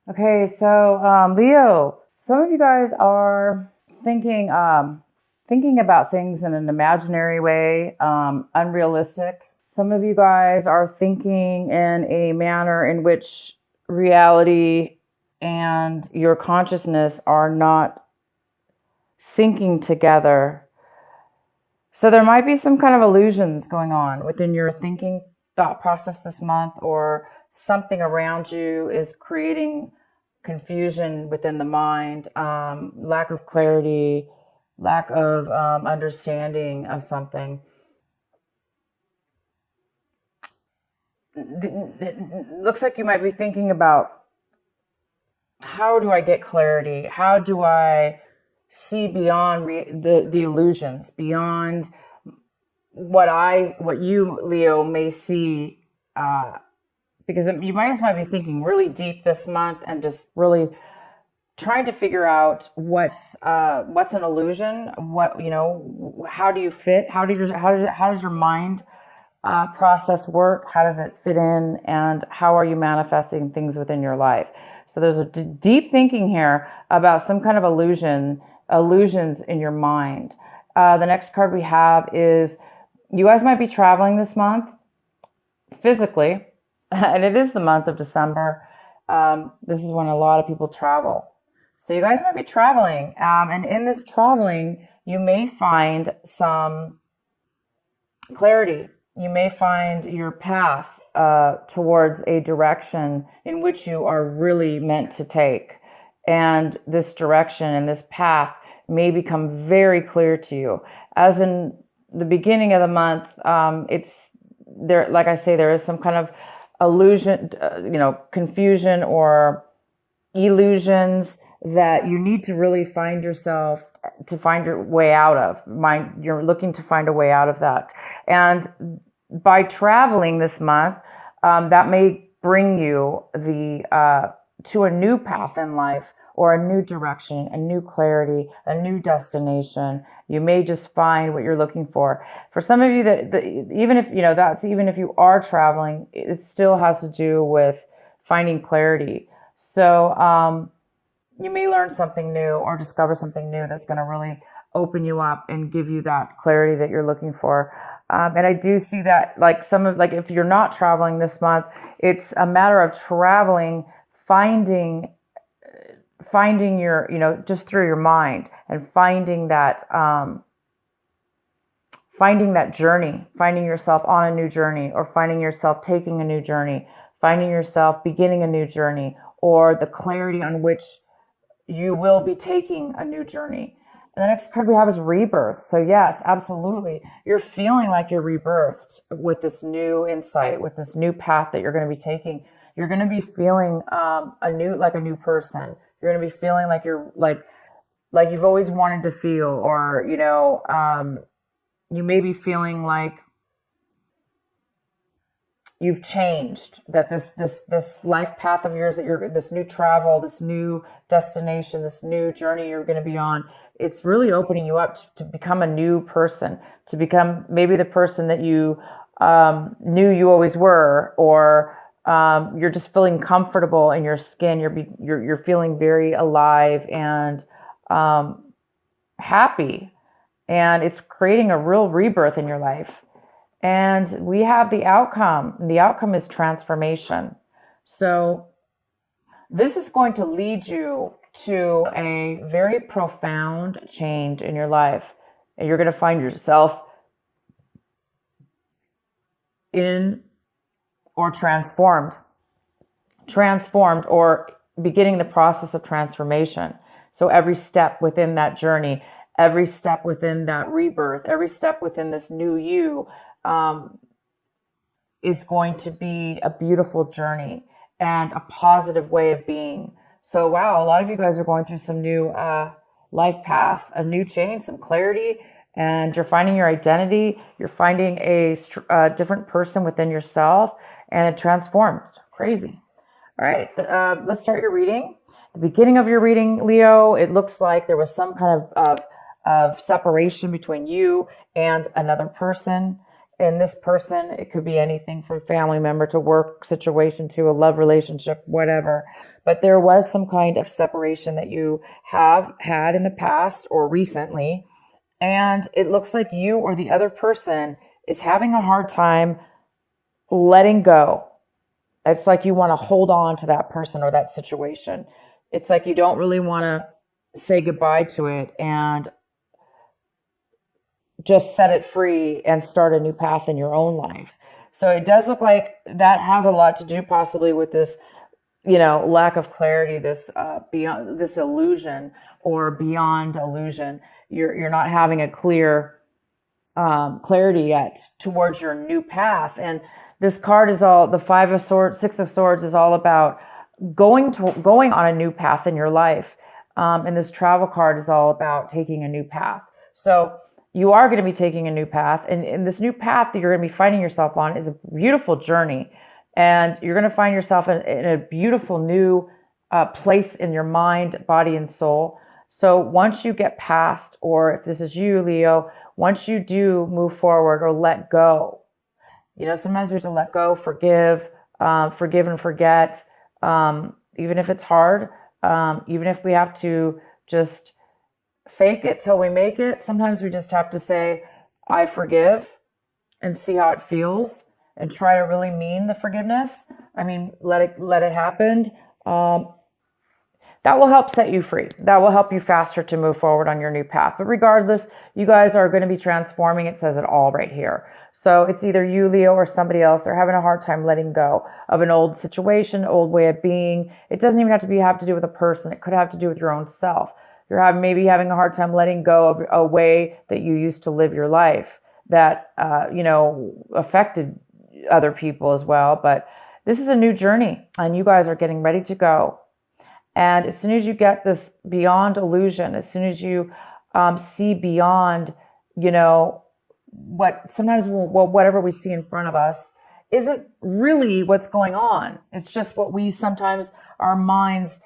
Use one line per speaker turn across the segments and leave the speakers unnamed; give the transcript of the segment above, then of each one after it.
Okay, so Leo, some of you guys are thinking about things in an imaginary way, unrealistic. Some of you guys are thinking in a manner in which reality and your consciousness are not syncing together. So there might be some kind of illusions going on within your thinking thought process this month, or something around you is creating confusion within the mind, lack of clarity, lack of understanding of something. It looks like you might be thinking about, how do I get clarity? How do I see beyond the illusions, beyond what you, Leo, may see, because you might be thinking really deep this month and just really trying to figure out what's an illusion, how do you fit, how does your mind process work, how does it fit in, and how are you manifesting things within your life. So there's a deep thinking here about some kind of illusions in your mind. The next card we have is, you guys might be traveling this month physically, and it is the month of December. This is when a lot of people travel. So you guys might be traveling, and in this traveling, you may find some clarity. You may find your path towards a direction in which you are really meant to take. And this direction and this path may become very clear to you. As in the beginning of the month, it's there, like I say, there is some kind of illusion, confusion or illusions that you need to really find your way out of. You're looking to find a way out of that. And by traveling this month, that may bring you to a new path in life, or a new direction, a new clarity, a new destination. You may just find what you're looking for. For some of you, even if you are traveling, it still has to do with finding clarity. So you may learn something new or discover something new that's going to really open you up and give you that clarity that you're looking for. And I do see that, if you're not traveling this month, it's a matter of traveling, finding your, just through your mind, and finding that journey, finding yourself on a new journey, or finding yourself taking a new journey, finding yourself beginning a new journey, or the clarity on which you will be taking a new journey. And the next card we have is rebirth. So yes, absolutely. You're feeling like you're rebirthed with this new insight, with this new path that you're going to be taking. You're going to be feeling a new person. You're going to be feeling like you're like you've always wanted to feel, or you may be feeling like you've changed, that this life path of yours, this new travel, this new destination, this new journey you're going to be on, it's really opening you up to become a new person, to become maybe the person that you knew you always were, or you're just feeling comfortable in your skin. You're feeling very alive and happy, and it's creating a real rebirth in your life. And we have the outcome. The outcome is transformation. So this is going to lead you to a very profound change in your life. And you're going to find yourself in or transformed or beginning the process of transformation. So every step within that journey, every step within that rebirth, every step within this new you, is going to be a beautiful journey and a positive way of being. So wow, a lot of you guys are going through some new life path, a new change, some clarity, and you're finding your identity. You're finding a different person within yourself, and it transformed. Crazy. All right, let's start your reading. The beginning of your reading, Leo, it looks like there was some kind of separation between you and another person. And this person, it could be anything from family member to work situation to a love relationship, whatever. but there was some kind of separation that you have had in the past or recently. And it looks like you or the other person is having a hard time letting go. It's like you want to hold on to that person or that situation. It's like you don't really want to say goodbye to it and just set it free and start a new path in your own life. So it does look like that has a lot to do possibly with this, lack of clarity, this beyond this illusion or beyond illusion. You're not having a clear clarity yet towards your new path. And this card is all, the Five of Swords, Six of Swords is all about going on a new path in your life. And this travel card is all about taking a new path. So you are going to be taking a new path. And this new path that you're going to be finding yourself on is a beautiful journey. And you're going to find yourself in a beautiful new place in your mind, body, and soul. So once you get past, or if this is you, Leo, once you do move forward or let go, sometimes we have to let go, forgive and forget, even if it's hard, even if we have to just fake it till we make it. Sometimes we just have to say, I forgive, and see how it feels and try to really mean the forgiveness. I mean, let it happen. That will help set you free. That will help you faster to move forward on your new path. But regardless, you guys are going to be transforming. It says it all right here. So it's either you, Leo, or somebody else. They're having a hard time letting go of an old situation, old way of being. It doesn't even have to do with a person. It could have to do with your own self. You're maybe having a hard time letting go of a way that you used to live your life that, affected other people as well. But this is a new journey, and you guys are getting ready to go. And as soon as you get this beyond illusion, as soon as you see beyond, whatever we see in front of us isn't really what's going on. It's just what we sometimes, our minds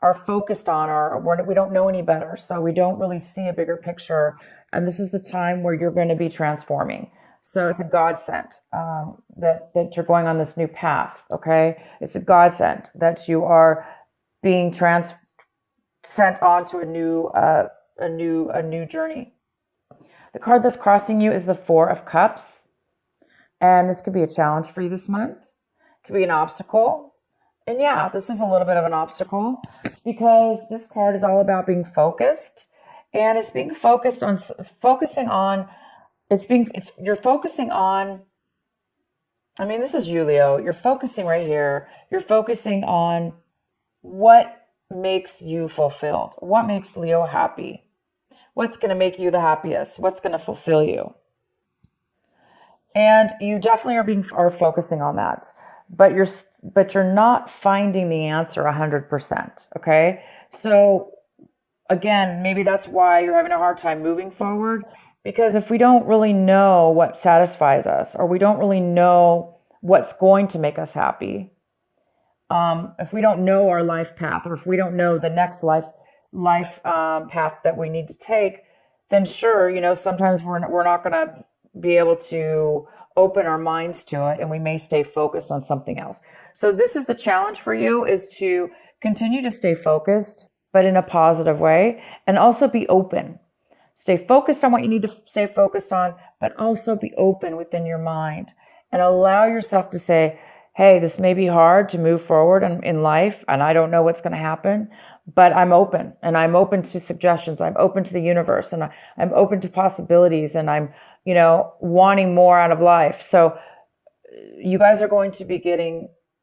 are focused on, or we don't know any better. So we don't really see a bigger picture. And this is the time where you're going to be transforming. So it's a godsend that you're going on this new path. Okay. It's a godsend that you are being sent on to a new journey. The card that's crossing you is the Four of Cups. And this could be a challenge for you this month. It could be an obstacle. And yeah, this is a little bit of an obstacle because this card is all about being focused. And it's being focused on, you're focusing on, this is you, Leo. You're focusing right here. You're focusing on what makes you fulfilled? What makes Leo happy? What's going to make you the happiest? What's going to fulfill you? And you definitely are focusing on that, but you're not finding the answer 100%. Okay. So again, maybe that's why you're having a hard time moving forward, because if we don't really know what satisfies us, or we don't really know what's going to make us happy, if we don't know our life path, or if we don't know the next life path that we need to take, then sure, sometimes we're not going to be able to open our minds to it, and we may stay focused on something else. So this is the challenge for you, is to continue to stay focused, but in a positive way, and also be open. Stay focused on what you need to stay focused on, but also be open within your mind and allow yourself to say, hey, this may be hard to move forward in life, and I don't know what's going to happen, but I'm open, and I'm open to suggestions. I'm open to the universe, and I'm open to possibilities, and I'm, wanting more out of life. So you guys are going to be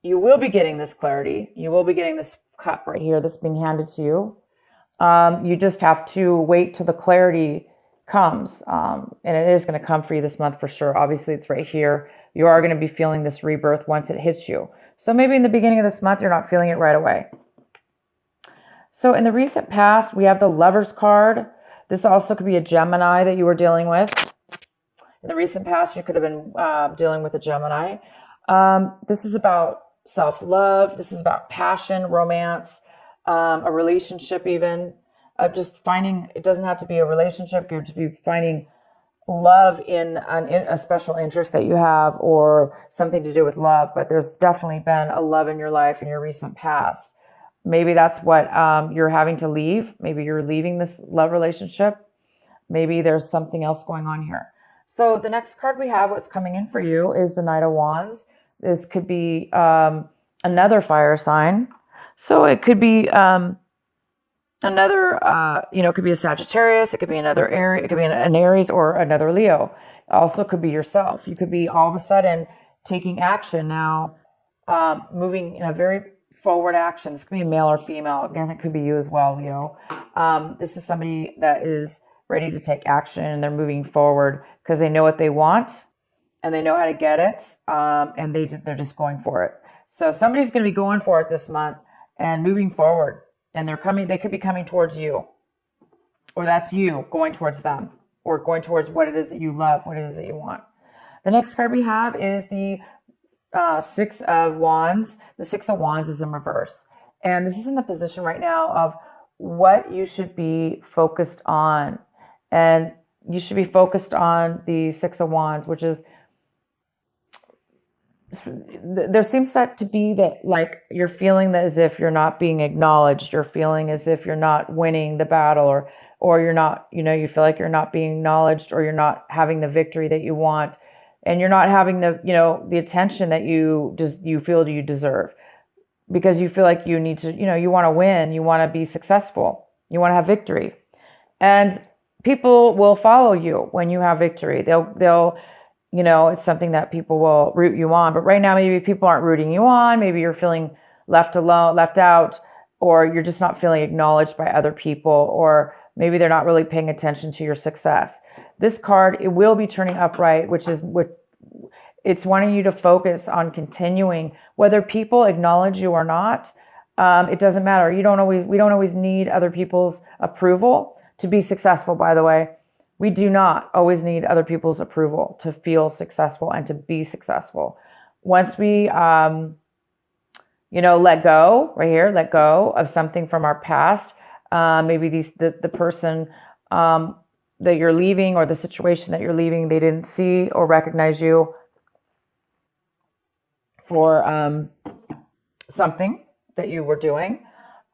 you will be getting this clarity. You will be getting this cup right here that's being handed to you. You just have to wait till the clarity comes. And it is going to come for you this month for sure. Obviously, it's right here. You are going to be feeling this rebirth once it hits you. So maybe in the beginning of this month, you're not feeling it right away. So in the recent past, we have the Lovers card. This also could be a Gemini that you were dealing with. In the recent past, you could have been dealing with a Gemini. This is about self-love. This is about passion, romance, a relationship even. Just finding, it doesn't have to be a relationship. You're to be finding love in a special interest that you have, or something to do with love. But there's definitely been a love in your life in your recent past. Maybe that's what you're having to leave. Maybe you're leaving this love relationship. Maybe there's something else going on here. So the next card we have, what's coming in for you, is the Knight of Wands. This could be another fire sign. So it could be another, it could be a Sagittarius. It could be another Aries. It could be an Aries or another Leo. It also could be yourself. You could be all of a sudden taking action now, moving in a very forward action. This could be male or female. Again, it could be you as well, Leo. This is somebody that is ready to take action, and they're moving forward because they know what they want and they know how to get it, and they're just going for it. So somebody's going to be going for it this month and moving forward, and they could be coming towards you, or that's you going towards them, or going towards what it is that you love, what it is that you want. The next card we have is the Six of Wands. The Six of Wands is in reverse, and this is in the position right now of what you should be focused on. And you should be focused on the Six of Wands, which is, there seems to be that, like, you're feeling as if you're not being acknowledged. You're feeling as if you're not winning the battle, or you're not, you feel like you're not being acknowledged, or you're not having the victory that you want, and you're not having the attention that you feel you deserve, because you feel like you need to, you want to win, you want to be successful, you want to have victory. And people will follow you when you have victory. They'll it's something that people will root you on. But right now, maybe people aren't rooting you on. Maybe you're feeling left alone, left out, or you're just not feeling acknowledged by other people, or maybe they're not really paying attention to your success. This card, it will be turning upright, which is what it's wanting you to focus on continuing, whether people acknowledge you or not. It doesn't matter. We don't always need other people's approval to be successful, by the way. We do not always need other people's approval to feel successful and to be successful. Once we, let go of something from our past, maybe the person that you're leaving, or the situation that you're leaving, they didn't see or recognize you for something that you were doing.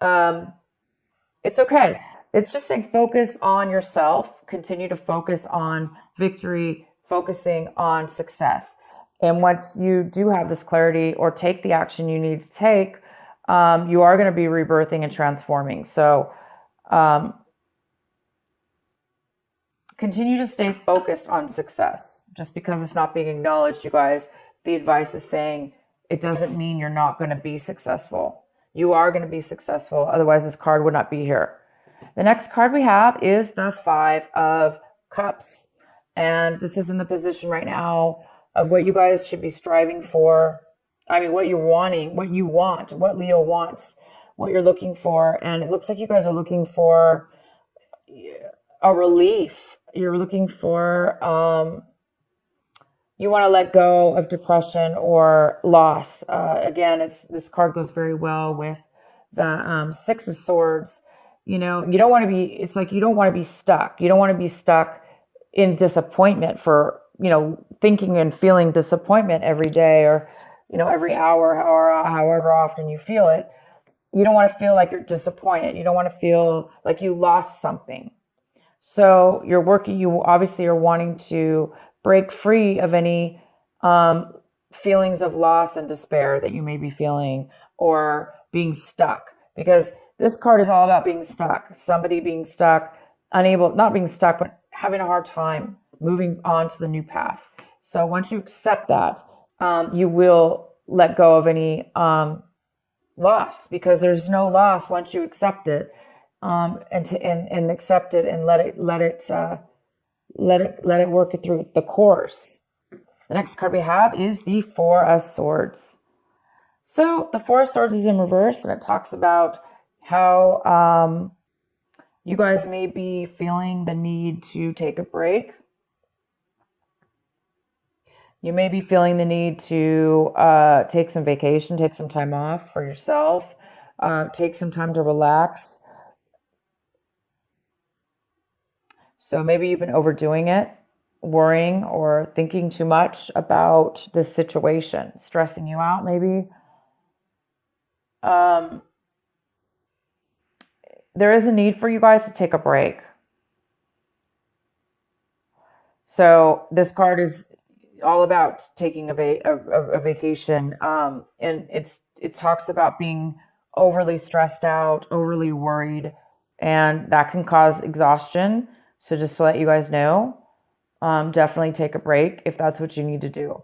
It's okay. It's just saying focus on yourself, continue to focus on victory, focusing on success. And once you do have this clarity, or take the action you need to take, you are going to be rebirthing and transforming. So continue to stay focused on success. Just because it's not being acknowledged, you guys, the advice is saying it doesn't mean you're not going to be successful. You are going to be successful. Otherwise, this card would not be here. The next card we have is the Five of Cups. And this is in the position right now of what you guys should be striving for. I mean, what you're wanting, what you want, what Leo wants, what you're looking for. And it looks like you guys are looking for a relief. You're looking for, you want to let go of depression or loss. Again, this card goes very well with the Six of Swords. You don't want to be, it's like you don't want to be stuck. You don't want to be stuck in disappointment for, thinking and feeling disappointment every day, or, every hour, or however often you feel it. You don't want to feel like you're disappointed. You don't want to feel like you lost something. So you obviously are wanting to break free of any feelings of loss and despair that you may be feeling, or being stuck, because this card is all about being stuck. Somebody being stuck, not being stuck, but having a hard time moving on to the new path. So once you accept that, you will let go of any loss, because there's no loss once you accept it, and accept it, and let it work it through the course. The next card we have is the Four of Swords. So the Four of Swords is in reverse, and it talks about how you guys may be feeling the need to take a break. You may be feeling the need to take some vacation, take some time off for yourself, take some time to relax. So maybe you've been overdoing it, worrying or thinking too much about this situation, stressing you out maybe. there is a need for you guys to take a break. So this card is all about taking a vacation, and it talks about being overly stressed out, overly worried, and that can cause exhaustion. So just to let you guys know, definitely take a break if that's what you need to do.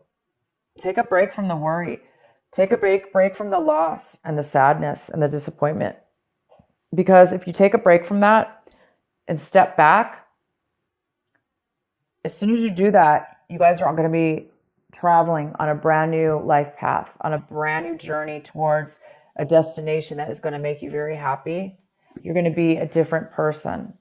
Take a break from the worry. Take a break from the loss and the sadness and the disappointment. Because if you take a break from that and step back, as soon as you do that, you guys are going to be traveling on a brand new life path, on a brand new journey towards a destination that is going to make you very happy. You're going to be a different person.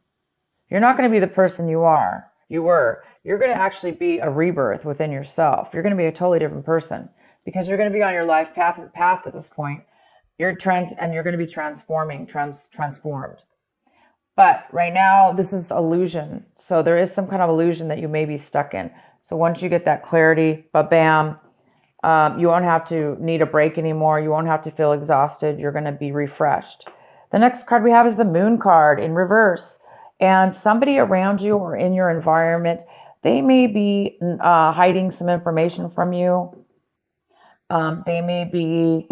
You're not going to be the person you were. You're going to actually be a rebirth within yourself. You're going to be a totally different person because you're going to be on your life path at this point. You're going to be transformed. But right now, this is illusion. So there is some kind of illusion that you may be stuck in. So once you get that clarity, bam, you won't have to need a break anymore. You won't have to feel exhausted. You're going to be refreshed. The next card we have is the Moon card in reverse. And somebody around you or in your environment, they may be hiding some information from you. They may be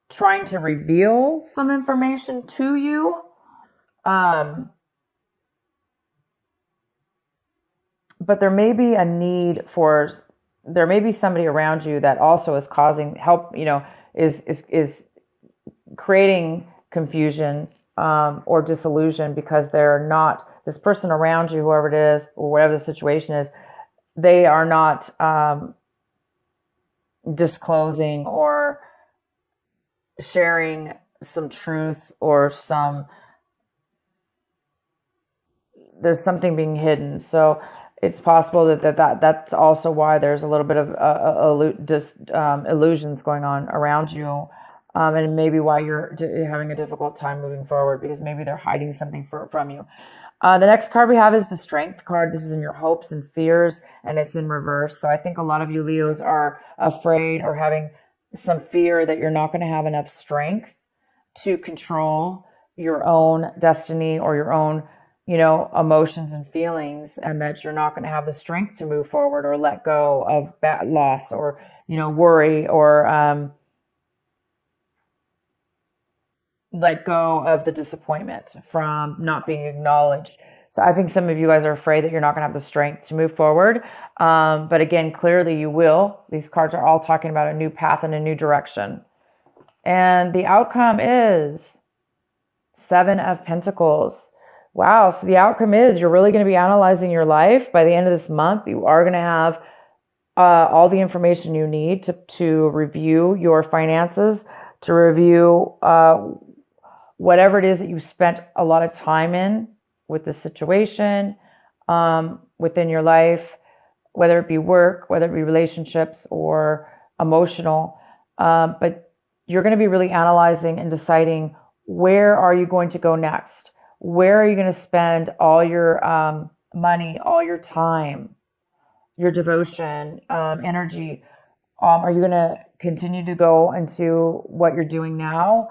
trying to reveal some information to you. But there may be a need there may be somebody around you that also is causing is creating confusion or disillusion because they're not, this person around you, whoever it is, or whatever the situation is, they are not disclosing or sharing some truth or there's something being hidden. So it's possible that's also why there's a little bit of illusions going on around you. And maybe why you're having a difficult time moving forward, because maybe they're hiding something from you. The next card we have is the Strength card. This is in your hopes and fears, and it's in reverse. So I think a lot of you Leos are afraid or having some fear that you're not going to have enough strength to control your own destiny or your own, emotions and feelings, and that you're not going to have the strength to move forward or let go of bad loss or, worry or let go of the disappointment from not being acknowledged. So I think some of you guys are afraid that you're not going to have the strength to move forward. But again, clearly you will. These cards are all talking about a new path and a new direction. And the outcome is 7 of Pentacles. Wow. So the outcome is you're really going to be analyzing your life. By the end of this month, you are going to have all the information you need to review your finances, to review whatever it is that you spent a lot of time in with the situation within your life, whether it be work, whether it be relationships or emotional. But you're going to be really analyzing and deciding, where are you going to go next? Where are you going to spend all your money, all your time, your devotion, energy? Are you going to continue to go into what you're doing now?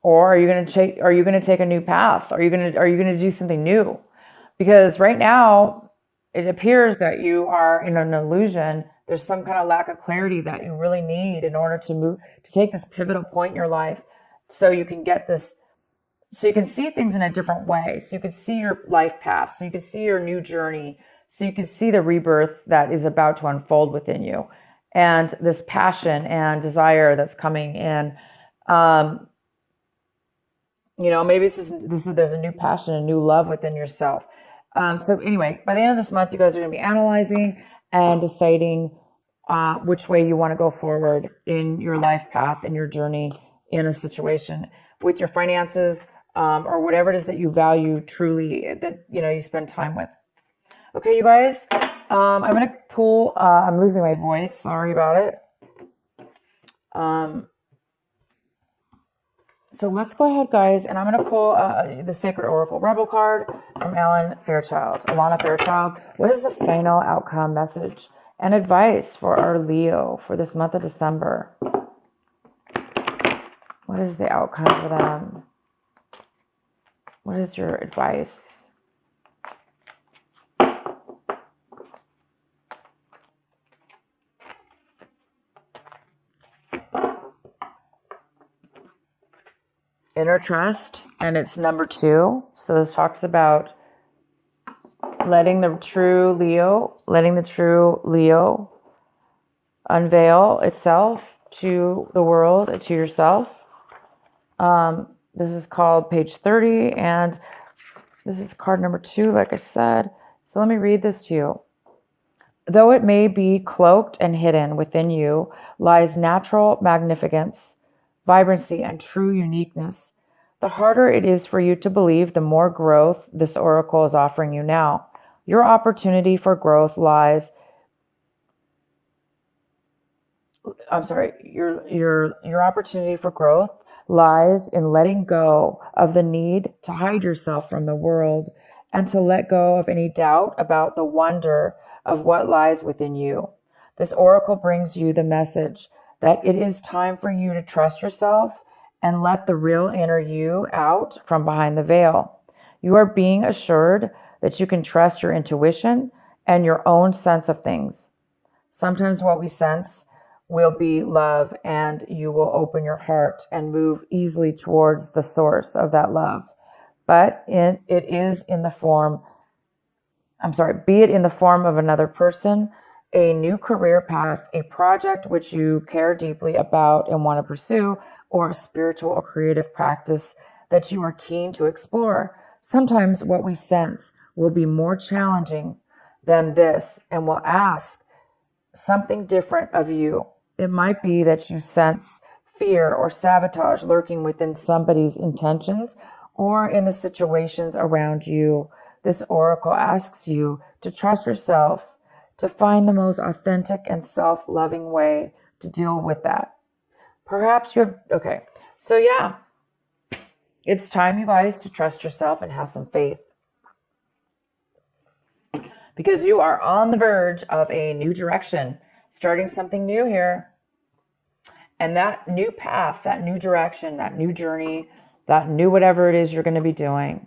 Or are you going to take a new path? Are you going to do something new? Because right now it appears that you are in an illusion. There's some kind of lack of clarity that you really need in order to take this pivotal point in your life, so you can get this, so you can see things in a different way. So you can see your life path. So you can see your new journey. So you can see the rebirth that is about to unfold within you, and this passion and desire that's coming in. Maybe there's a new passion, a new love within yourself. So anyway, by the end of this month, you guys are going to be analyzing and deciding which way you want to go forward in your life path, in your journey, in a situation with your finances, or whatever it is that you value truly, that you spend time with. Okay, you guys, I'm going to pull, I'm losing my voice, sorry about it. So let's go ahead, guys, and I'm going to pull the Sacred Oracle Rebel card from Alana Fairchild. What is the final outcome message and advice for our Leo for this month of December? What is the outcome for them? What is your advice? Inner trust, and it's number 2. So this talks about letting the true Leo unveil itself to the world and to yourself. This is called page 30, and this is card number 2, like I said. So let me read this to you. Though it may be cloaked and hidden within you lies natural magnificence, vibrancy, and true uniqueness. The harder it is for you to believe, the more growth this oracle is offering you now. Your opportunity for growth lies your opportunity for growth lies in letting go of the need to hide yourself from the world and to let go of any doubt about the wonder of what lies within you. This oracle brings you the message that it is time for you to trust yourself and let the real inner you out from behind the veil. You are being assured that you can trust your intuition and your own sense of things. Sometimes what we sense will be love, and you will open your heart and move easily towards the source of that love. But it is in the form, be it in the form of another person, a new career path, a project which you care deeply about and want to pursue, or a spiritual or creative practice that you are keen to explore. Sometimes what we sense will be more challenging than this and will ask something different of you. It might be that you sense fear or sabotage lurking within somebody's intentions or in the situations around you. This oracle asks you to trust yourself, to find the most authentic and self-loving way to deal with that. Perhaps you have, so yeah, it's time, you guys, to trust yourself and have some faith. Because you are on the verge of a new direction, starting something new here. And that new path, that new direction, that new journey, that new whatever it is you're going to be doing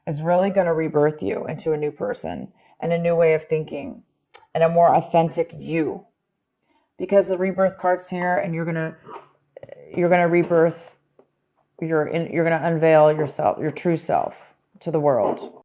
is really going to rebirth you into a new person and a new way of thinking and a more authentic you. Because the rebirth card's here, and you're going to rebirth, you're going to unveil yourself, your true self, to the world.